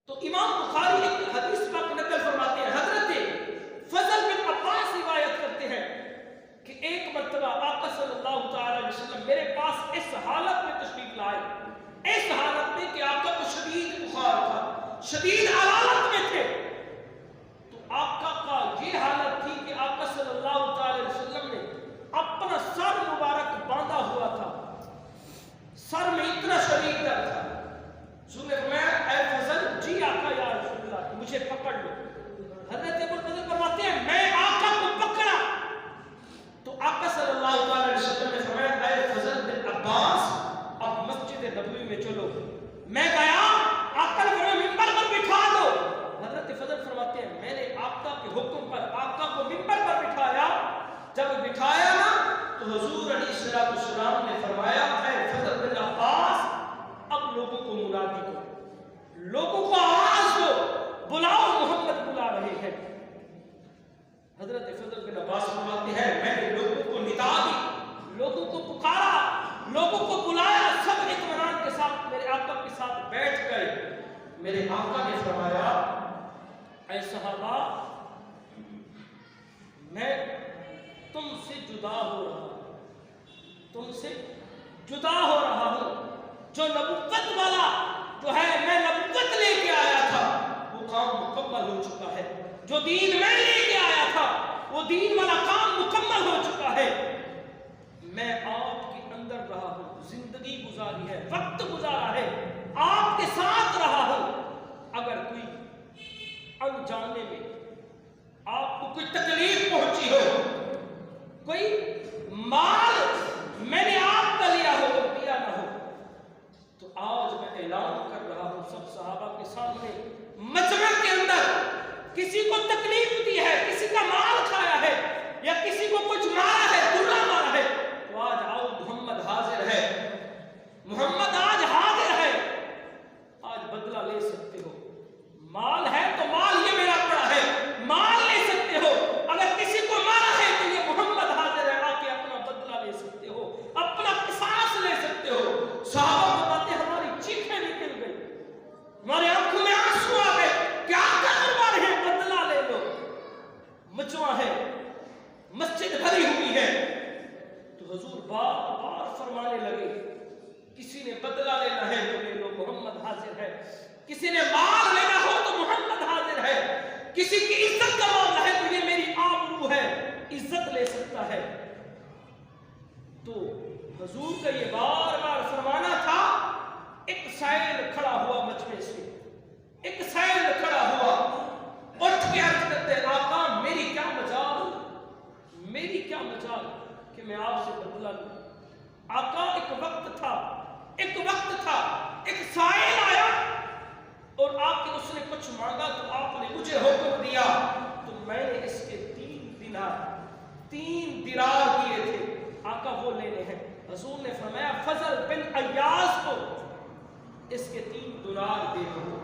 تو امام بخاری ایک حدیث پاک نقل فرماتے ہیں، حضرت فضل بن عباس روایت کرتے ہیں کہ ایک مرتبہ آقا صلی اللہ تعالی علیہ وسلم میرے پاس اس حالت میں تشریف لائے، اس حالت میں کہ آقا کو شدید بخار تھا، شدید حالت میں تھے۔ تو آقا کا یہ حالت تھی کہ آقا صلی اللہ تعالی علیہ وسلم نے اپنا سر مبارک باندھا ہوا تھا، سر میں اتنا شدید درد تھا۔ حضور نے فرمایا اے فضل، جی آقا یا رسول اللہ مجھے پکڑ لو۔ حضرت ابو الفضل فرماتے ہیں میں آقا کو پکڑا تو آقا صلی اللہ علیہ وسلم نے فرمایا اے فضل بن عباس اب مسجد نبوی میں چلو۔ میں گیا، آقا نے فرمایا منبر پر بٹھا دو۔ حضرت فضل فرماتے ہیں میں نے آقا کے حکم پر آقا کو منبر پر بٹھایا، جب بٹھایا نا تو حضور علیہ السلام نے فرمایا اے فضل بن عباس اب لوگوں کو منادی کرو، لوگوں کو آواز دو، بلاؤ محمد بلا رہے ہیں۔ حضرت فضل بن عباس فرماتے ہیں میں نے لوگوں کو ندا دی، لوگوں کو پکارا، لوگوں کو بلایا، سب اطمینان کے ساتھ میرے آقا کے ساتھ بیٹھ گئے۔ میرے آقا نے فرمایا اے صحابہ میں تم سے جدا ہو رہا ہوں، تم سے جدا ہو رہا ہوں۔ جو نبوت والا جو ہے میں نبوت لے کے آیا تھا وہ کام مکمل ہو چکا ہے، جو دین میں لے کے آیا تھا وہ دین والا کام مکمل ہو چکا ہے۔ میں آپ کے اندر رہا ہوں، زندگی گزاری ہے، وقت گزارا ہے، آپ کے ساتھ رہا ہوں۔ اگر کوئی انجانے میں آپ کو کوئی تکلیف پہنچی ہو، کوئی مال میں نے آپ کا لیا ہو اور دیا نہ ہو، تو آج میں اعلان کر رہا ہوں سب صحابہ کے سامنے مجمع کے اندر، کسی کو تکلیف دی ہے، کسی کا مال کھایا ہے یا کسی کو کچھ مارا ہے، برا مارا ہے، تو آج آؤ محمد حاضر ہے، محمد آج حاضر ہے، آج بدلہ لے سکتے ہو۔ مال ہے تو مال یہ میرا پڑا ہے، مال لے سکتے ہو۔ اگر کسی کو مارا ہے تو یہ محمد حاضر ہے، آ کے اپنا بدلہ لے سکتے ہو، اپنا قصاص لے سکتے ہو۔ صحابہ بتاتے ہماری چیخیں نکل گئی، ہماری آنکھوں میں آنسو آ گئے، کیا کروا رہے ہیں، بدلہ لے لو۔ مجمع ہے، مسجد بھری ہوئی ہے، تو حضور بار بار فرمانے لگے کسی نے بدلہ لینا ہے تو لے لو، محمد حاضر ہے۔ کسی نے مال لینا ہو تو محمد حاضر ہے۔ کسی کی عزت کا معاملہ ہے تو یہ میری آبرو ہے، عزت لے سکتا ہے۔ تو حضور کا یہ بار بار فرمانا تھا۔ ایک سائل کھڑا ہوا مجمع سے، ایک سائل کھڑا ہوا، اٹھ کے عرض کرتے آقا میری کیا مجال، میری کیا مجال کہ میں آپ سے بدلہ لوں۔ آقا ایک وقت تھا، ایک وقت تھا، ایک سائل آیا اور آپ کے اس نے کچھ مانگا تو آپ نے مجھے حکم دیا تو میں نے اس کے 3 دینار دیے تھے، آقا وہ لینے ہیں۔ حضور نے فرمایا فضل بن عیاض کو اس کے 3 دینار دے دو۔